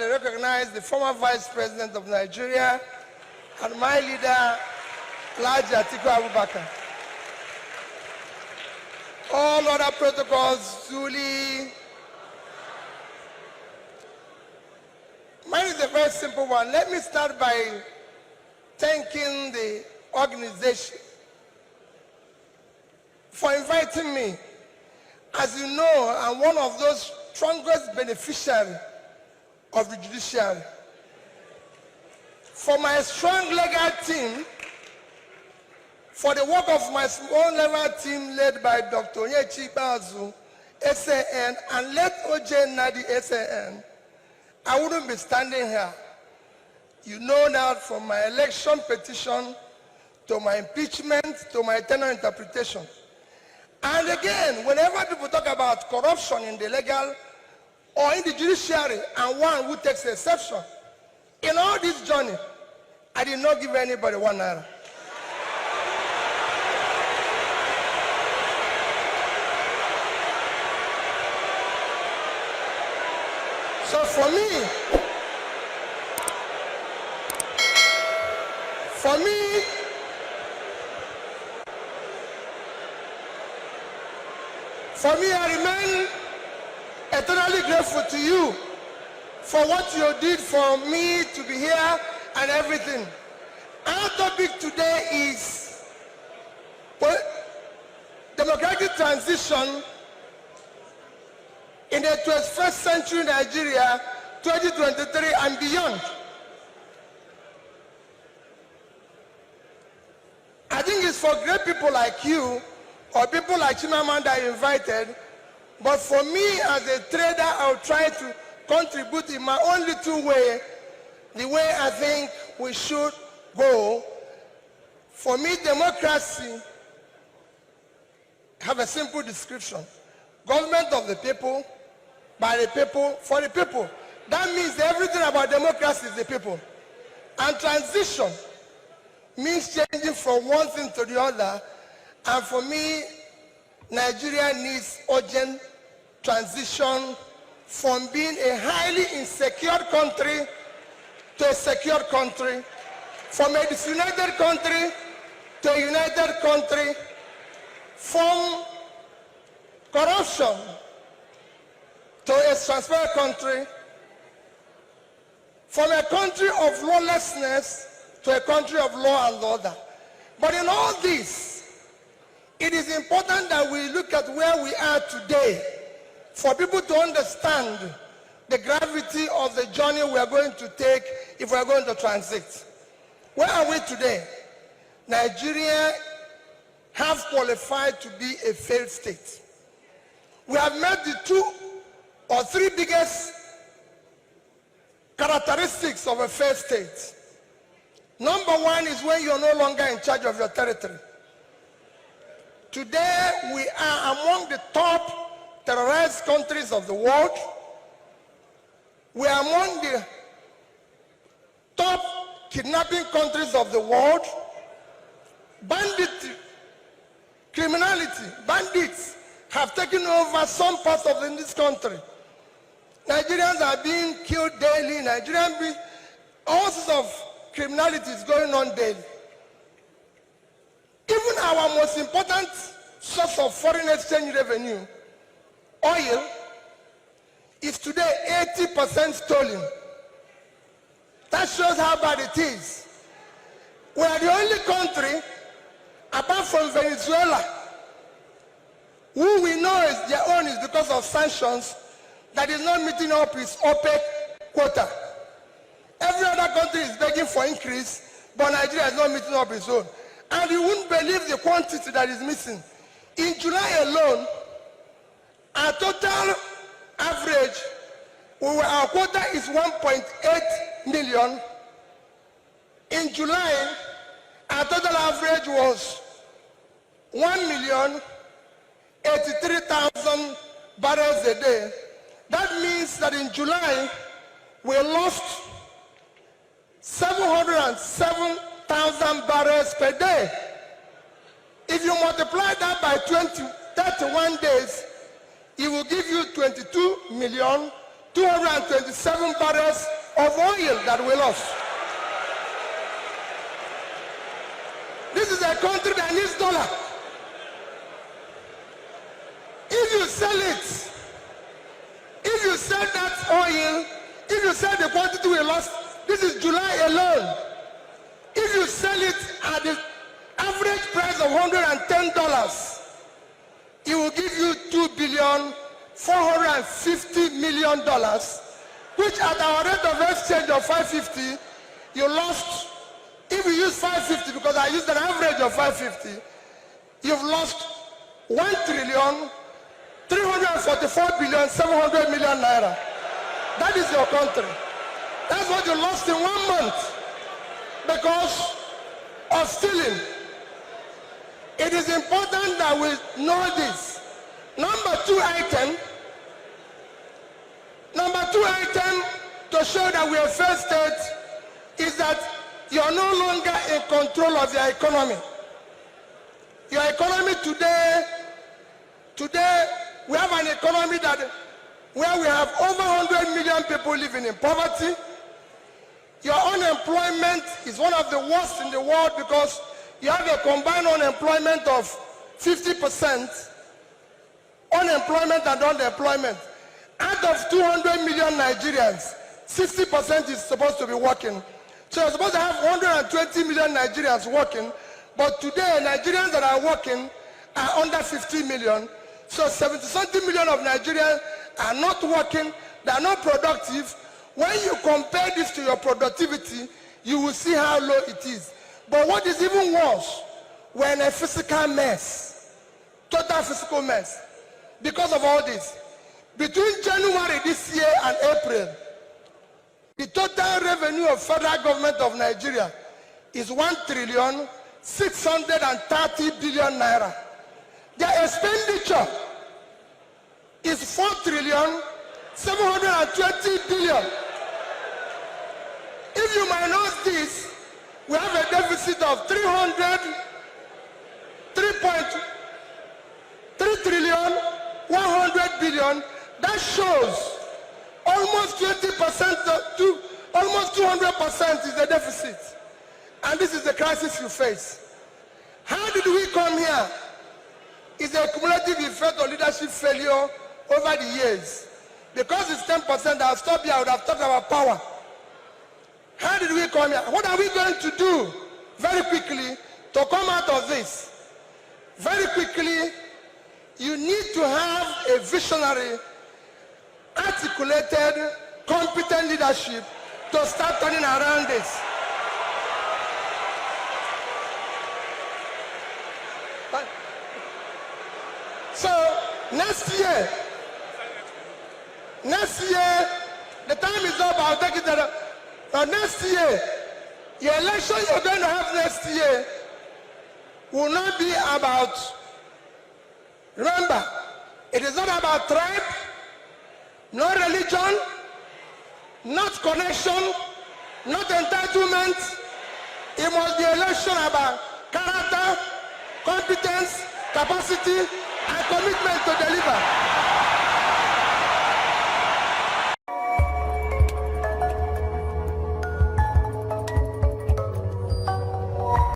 formally recognize the former Vice President of Nigeria and my leader, Alhaji Atiku Abubakar. All other protocols duly. Mine is a very simple one. Let me start by thanking the organization for inviting me. As you know, I'm one of those strongest beneficiaries of the judiciary. For my strong legal team, for the work of my small level team led by Dr. Onyechi Bazu, SAN, and let OJ Nadi, SAN, I wouldn't be standing here. You know that from my election petition to my impeachment to my tenure interpretation. And again, whenever people talk about corruption in the legal or in the judiciary, and one who takes exception, in all this journey, I did not give anybody 1 naira. So for me, I remain eternally grateful to you for what you did for me to be here and everything. Our topic today is democratic transition in the 21st century Nigeria, 2023 and beyond. I think it's for great people like you or people like Chimamanda invited, but for me as a trader, I'll try to contribute in my own little way, the way I think we should go. For me, democracy have a simple description. Government of the people, by the people, for the people. That means everything about democracy is the people. And transition means changing from one thing to the other. And for me, Nigeria needs urgent transition from being a highly insecure country to a secure country, from a disunited country to a united country, from corruption to a transparent country, from a country of lawlessness to a country of law and order. But in all this, it is important that we look at where we are today for people to understand the gravity of the journey we are going to take if we are going to transit. Where are we today? Nigeria have qualified to be a failed state. We have met the 2 or 3 biggest characteristics of a failed state. Number 1 is when you're no longer in charge of your territory. Today, we are among the top terrorized countries of the world. We are among the top kidnapping countries of the world. Banditry, criminality, bandits have taken over some parts of this country. Nigerians are being killed daily. All sorts of criminality is going on daily. Even our most important source of foreign exchange revenue, oil, is today 80% stolen. That shows how bad it is. We are the only country, apart from Venezuela, who we know is their own is because of sanctions, that is not meeting up its OPEC quota. Every other country is begging for increase, but Nigeria is not meeting up its own. And you wouldn't believe the quantity that is missing. In July alone, our total average, our quota is 1.8 million. In July, our total average was 1,083,000 barrels a day. That means that in July, we lost 707,000 barrels per day. If you multiply that by 31 days, it will give you 22,227,000 barrels of oil that we lost. This is a country that needs dollar. If you sell it, if you sell that oil, if you sell the quantity we lost, this is July alone. If you sell it at the average price of $110, it will give you $2,450,000,000, which at our rate of exchange of 550, you lost. If you use 550, because I used an average of 550, you've lost 1,344,700,000,000 naira. That is your country. That's what you lost in 1 month because of stealing. It is important that we know this. Number two item to show that we are failed state is that you are no longer in control of your economy. Your economy today we have an economy where we have over 100 million people living in poverty. Your unemployment is one of the worst in the world because you have a combined unemployment of 50%, unemployment and unemployment. Out of 200 million Nigerians, 60% is supposed to be working. So you're supposed to have 120 million Nigerians working, but today Nigerians that are working are under 50 million. So 70-something million of Nigerians are not working, they are not productive. When you compare this to your productivity, you will see how low it is. But what is even worse, we're in a physical mess, total physical mess. Because of all this, between January this year and April, the total revenue of federal government of Nigeria is 1,630,000,000,000 naira. Their expenditure is 4,720,000,000,000. If you minus this, we have a deficit of 3,100,000,000,000. That shows almost 20% to almost 200% is the deficit. And this is the crisis you face. How did we come here? It's a cumulative effect of leadership failure over the years. Because it's 10%, I'll stop here, I would have talked about power. How did we come here? What are we going to do very quickly to come out of this? Very quickly, you need to have a visionary, articulated, competent leadership to start turning around this. So next year, the time is up, I'll take it there. Next year, the election you're going to have next year will not be about, remember, it is not about tribe, no religion, not connection, not entitlement. It must be election about character, competence, capacity, and commitment to deliver.